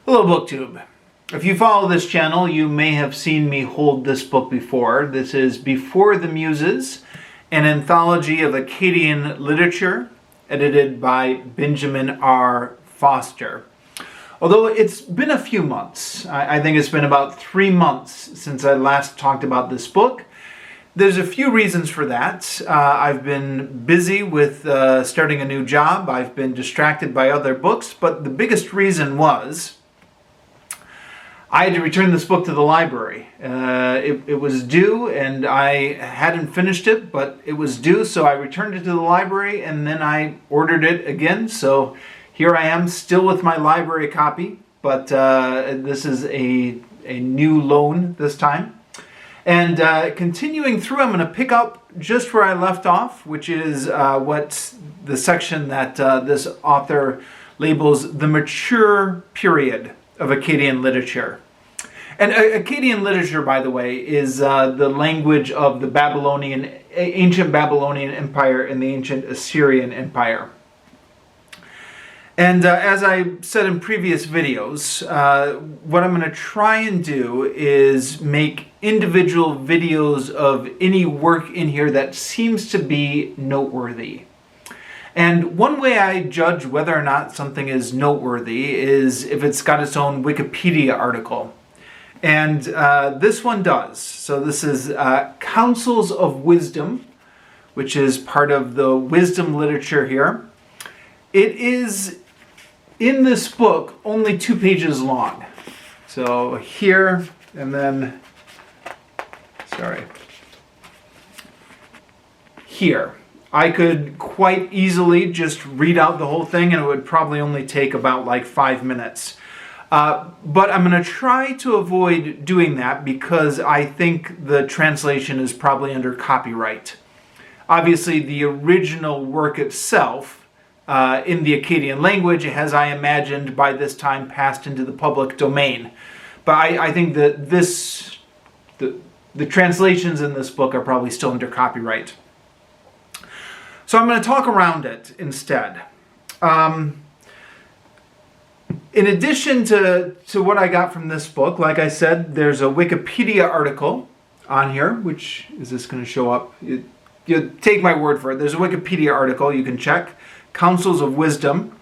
Hello, BookTube. If you follow this channel, you may have seen me hold this book before. This is Before the Muses, an anthology of Akkadian literature, edited by Benjamin R. Foster. Although it's been a few months, I think it's been about 3 months since I last talked about this book. There's a few reasons for that. I've been busy with starting a new job. I've been distracted by other books, but the biggest reason was I had to return this book to the library. It was due, and I hadn't finished it, but it was due, so I returned it to the library, and then I ordered it again. So here I am, still with my library copy, but this is a new loan this time. And continuing through, I'm going to pick up just where I left off, which is what the section that this author labels the mature period of Akkadian literature. And Akkadian literature, by the way, is the language of the ancient Babylonian Empire and the ancient Assyrian Empire. And as I said in previous videos, what I'm going to try and do is make individual videos of any work in here that seems to be noteworthy. And one way I judge whether or not something is noteworthy is if it's got its own Wikipedia article. And this one does. So this is Counsels of Wisdom, which is part of the wisdom literature here. It is, in this book, only 2 pages long. So here, and then, here. I could quite easily just read out the whole thing, and it would probably only take about like 5 minutes. But I'm going to try to avoid doing that because I think the translation is probably under copyright. Obviously, the original work itself, in the Akkadian language, has, I imagined, by this time passed into the public domain. But I think that the translations in this book are probably still under copyright. So I'm going to talk around it instead. In addition to what I got from this book, like I said, there's a Wikipedia article on here, which is this going to show up? You take my word for it. There's a Wikipedia article you can check, Counsels of Wisdom.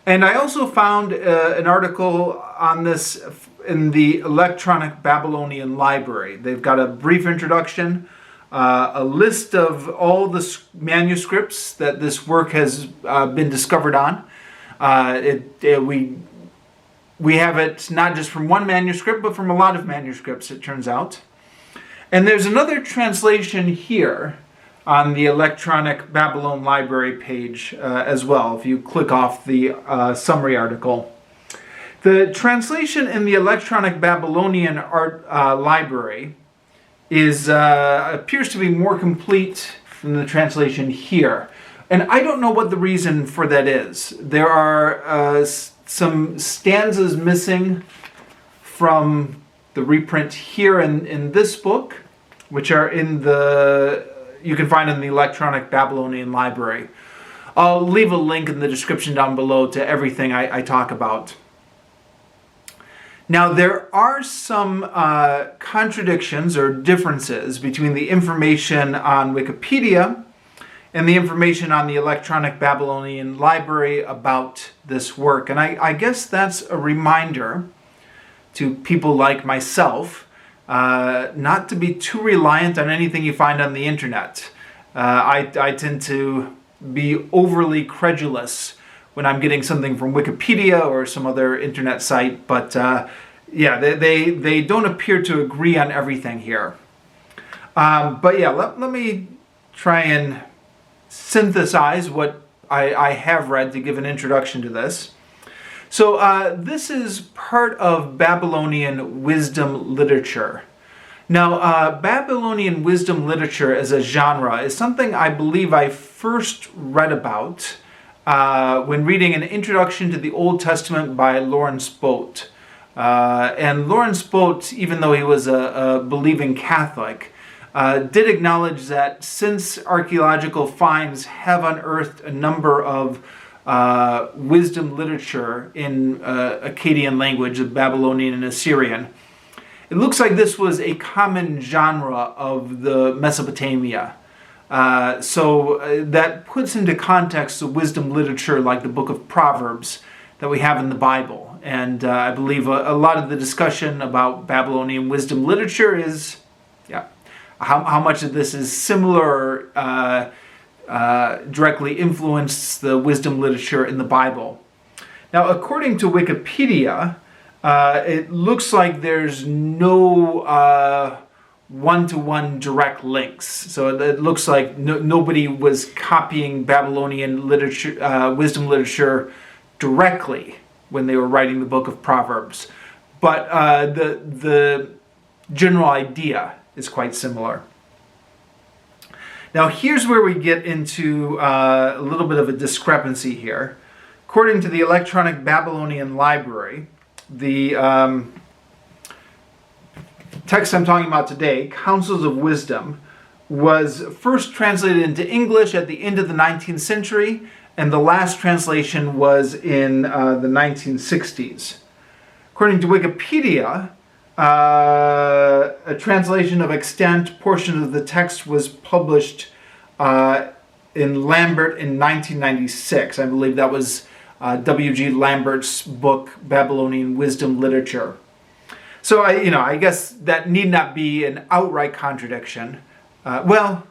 And I also found an article on this in the Electronic Babylonian Library. They've got a brief introduction, a list of all the manuscripts that this work has been discovered on. We have it not just from one manuscript, but from a lot of manuscripts, it turns out. And there's another translation here on the Electronic Babylon Library page as well, if you click off the summary article. The translation in the Electronic Babylonian Library appears to be more complete than the translation here. And I don't know what the reason for that is. There are some stanzas missing from the reprint here in this book, which are you can find in the Electronic Babylonian Library. I'll leave a link in the description down below to everything I talk about. Now, there are some contradictions or differences between the information on Wikipedia and the information on the Electronic Babylonian Library about this work. And I guess that's a reminder to people like myself not to be too reliant on anything you find on the internet. I tend to be overly credulous when I'm getting something from Wikipedia or some other internet site, but yeah, they don't appear to agree on everything here. But yeah, let me try and synthesize what I have read to give an introduction to this. So this is part of Babylonian wisdom literature. Now, Babylonian wisdom literature as a genre is something I believe I first read about when reading an introduction to the Old Testament by Lawrence Boat. And Lawrence Boat, even though he was a believing Catholic, did acknowledge that since archaeological finds have unearthed a number of wisdom literature in Akkadian language, of Babylonian and Assyrian. It looks like this was a common genre of the Mesopotamia. So that puts into context the wisdom literature like the book of Proverbs that we have in the Bible. And I believe a lot of the discussion about Babylonian wisdom literature is, how much of this is similar, directly influenced the wisdom literature in the Bible. Now, according to Wikipedia, it looks like there's no one-to-one direct links. So it looks like nobody was copying Babylonian literature, wisdom literature directly when they were writing the book of Proverbs. But the general idea is quite similar. Now here's where we get into a little bit of a discrepancy here. According to the Electronic Babylonian Library, the text I'm talking about today, Counsels of Wisdom, was first translated into English at the end of the 19th century, and the last translation was in the 1960s. According to Wikipedia, a translation of extant portions of the text was published in Lambert in 1996. I believe that was W.G. Lambert's book, Babylonian Wisdom Literature. So I guess that need not be an outright contradiction. No,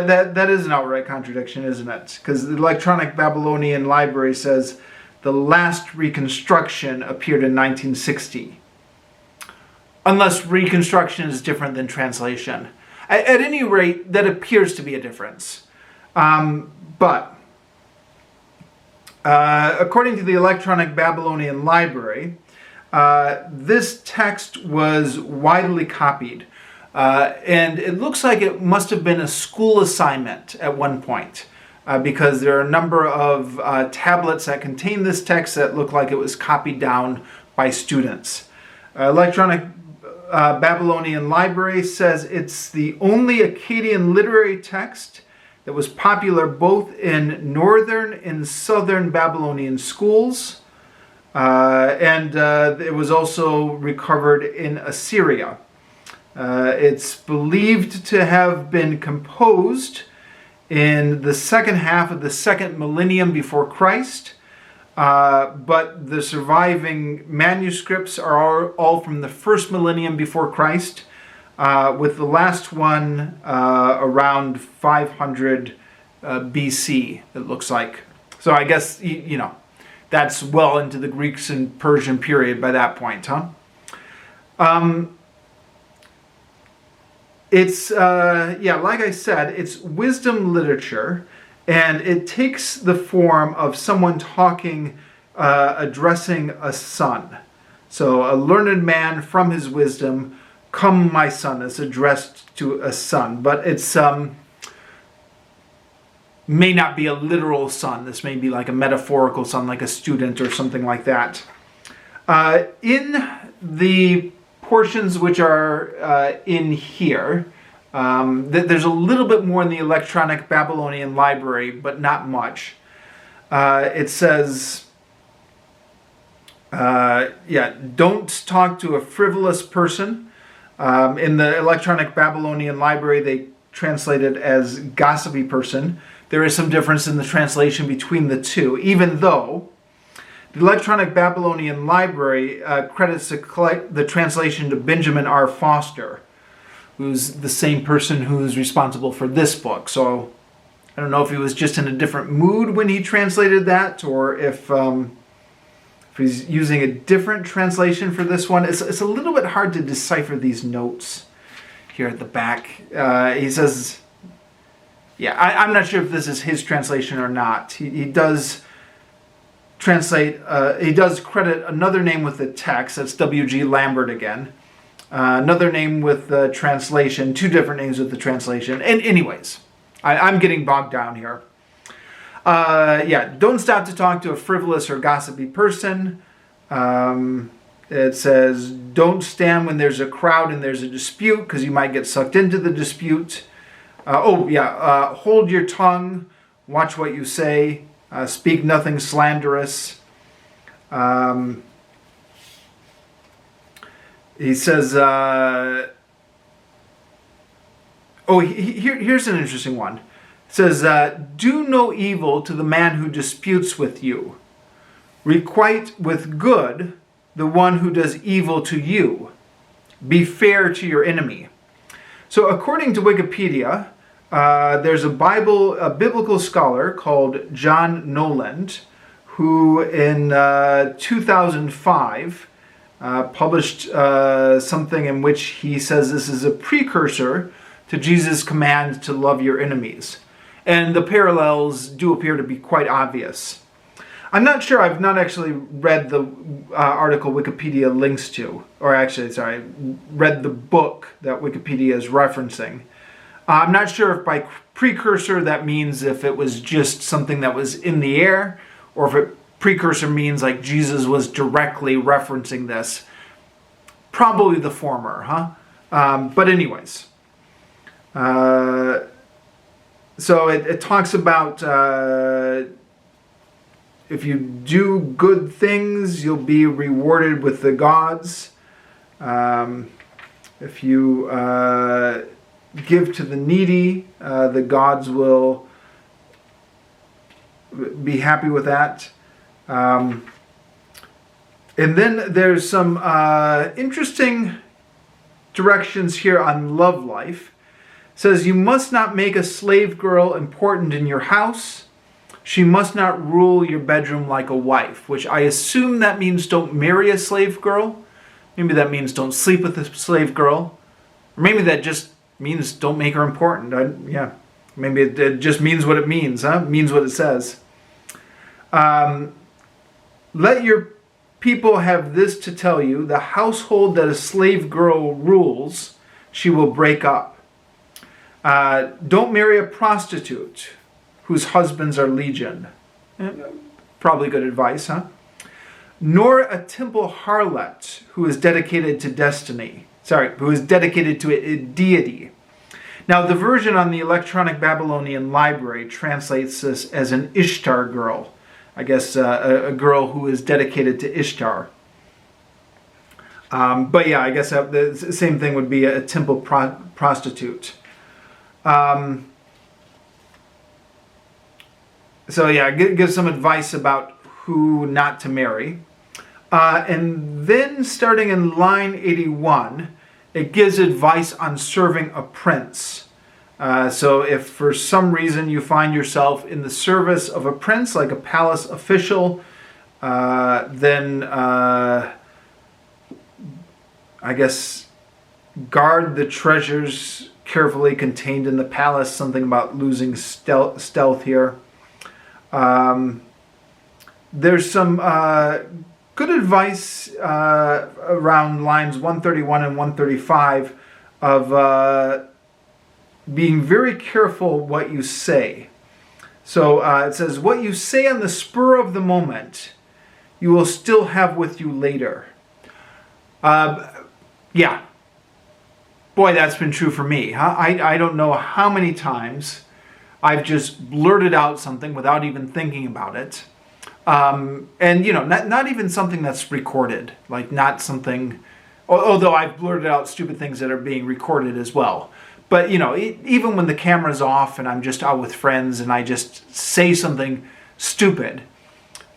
that is an outright contradiction, isn't it? Because the Electronic Babylonian Library says the last reconstruction appeared in 1960. Unless reconstruction is different than translation. At any rate, that appears to be a difference. But according to the Electronic Babylonian Library, this text was widely copied. And it looks like it must have been a school assignment at one point, because there are a number of tablets that contain this text that look like it was copied down by students. Electronic Babylonian Library says it's the only Akkadian literary text that was popular both in northern and southern Babylonian schools, and it was also recovered in Assyria. It's believed to have been composed in the second half of the second millennium before Christ, but the surviving manuscripts are all from the first millennium before Christ, with the last one around 500 BC, it looks like. So I guess, that's well into the Greeks and Persian period by that point, huh? It's, like I said, it's wisdom literature, and it takes the form of someone talking, addressing a son. So a learned man from his wisdom, come my son, is addressed to a son. But it's, may not be a literal son. This may be like a metaphorical son, like a student or something like that. In the portions which are in here, there's a little bit more in the Electronic Babylonian Library, but not much. It says, don't talk to a frivolous person. In the Electronic Babylonian Library, they translate it as gossipy person. There is some difference in the translation between the two, even though the Electronic Babylonian Library credits the translation to Benjamin R. Foster, who's the same person who's responsible for this book. So I don't know if he was just in a different mood when he translated that, or if he's using a different translation for this one. It's a little bit hard to decipher these notes here at the back. He says, I'm not sure if this is his translation or not. He does translate, he does credit another name with the text, that's W.G. Lambert again. Another name with the translation, two different names with the translation. And anyways, I'm getting bogged down here. Don't stop to talk to a frivolous or gossipy person. It says, don't stand when there's a crowd and there's a dispute, because you might get sucked into the dispute. Hold your tongue, watch what you say. Speak nothing slanderous. He says, here's an interesting one. It says, do no evil to the man who disputes with you. Requite with good the one who does evil to you. Be fair to your enemy. So according to Wikipedia, there's a biblical scholar called John Noland, who in 2005 published something in which he says this is a precursor to Jesus' command to love your enemies. And the parallels do appear to be quite obvious. I'm not sure, I've not actually read the article Wikipedia links to, or actually, sorry, read the book that Wikipedia is referencing. I'm not sure if by precursor that means if it was just something that was in the air, or if precursor means like Jesus was directly referencing this. Probably the former, huh? But anyways. So it talks about if you do good things, you'll be rewarded with the gods. If you give to the needy, the gods will be happy with that. And then there's some interesting directions here on love life. It says, you must not make a slave girl important in your house. She must not rule your bedroom like a wife, which I assume that means don't marry a slave girl. Maybe that means don't sleep with a slave girl. Or maybe that just means don't make her important. Maybe it just means what it means, huh? It means what it says. Let your people have this to tell you. The household that a slave girl rules, she will break up. Don't marry a prostitute whose husbands are legion. Probably good advice, huh? Nor a temple harlot who is dedicated to who is dedicated to a deity. Now, the version on the Electronic Babylonian Library translates this as an Ishtar girl. I guess a girl who is dedicated to Ishtar. But yeah, I guess the same thing would be a temple prostitute. So yeah, give some advice about who not to marry. And then starting in line 81, it gives advice on serving a prince. So if for some reason you find yourself in the service of a prince, like a palace official, then I guess guard the treasures carefully contained in the palace. Something about losing stealth here. There's some good advice around lines 131 and 135 of being very careful what you say. So it says, what you say on the spur of the moment, you will still have with you later. Yeah. Boy, that's been true for me. Huh? I don't know how many times I've just blurted out something without even thinking about it. And, not even something that's recorded. Like, not something... Although I've blurted out stupid things that are being recorded as well. But, even when the camera's off and I'm just out with friends and I just say something stupid,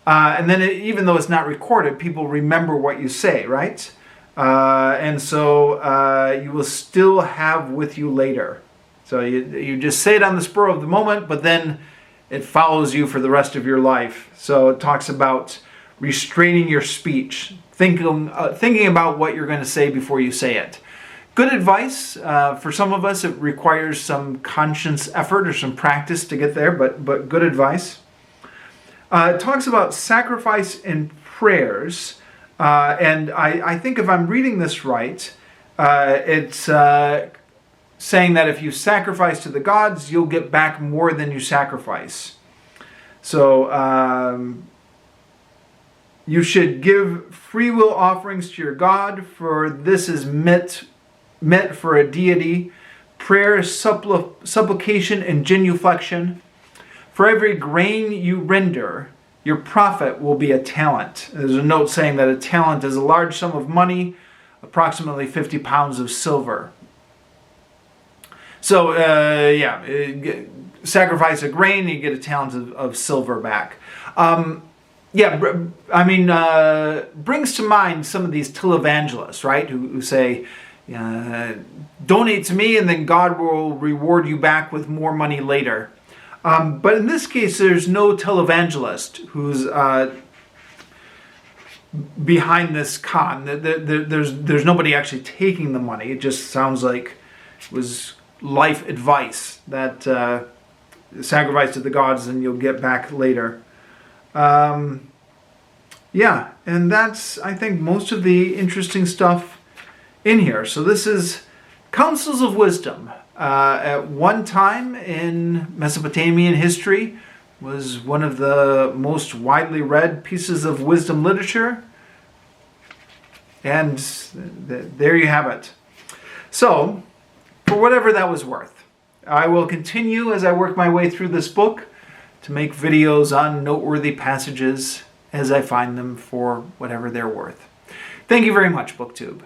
and then even though it's not recorded, people remember what you say, right? And so you will still have with you later. So you just say it on the spur of the moment, but then it follows you for the rest of your life. So it talks about restraining your speech, thinking about what you're going to say before you say it. Good advice. For some of us, it requires some conscious effort or some practice to get there, but good advice. It talks about sacrifice and prayers. And I think if I'm reading this right, it's saying that if you sacrifice to the gods, you'll get back more than you sacrifice. So you should give free will offerings to your God, for this is meant for a deity. Prayer, supplication, and genuflection. For every grain you render, your profit will be a talent. There's a note saying that a talent is a large sum of money, approximately 50 pounds of silver. So, sacrifice a grain, you get a talent of silver back. Brings to mind some of these televangelists, right, who say, donate to me and then God will reward you back with more money later. But in this case, there's no televangelist who's behind this con. There's nobody actually taking the money. It just sounds like it was life advice that sacrifice to the gods and you'll get back later. And that's, I think, most of the interesting stuff in here. So this is Counsels of Wisdom. At one time in Mesopotamian history, was one of the most widely read pieces of wisdom literature. And there you have it. So, for whatever that was worth, I will continue as I work my way through this book to make videos on noteworthy passages as I find them for whatever they're worth. Thank you very much, BookTube.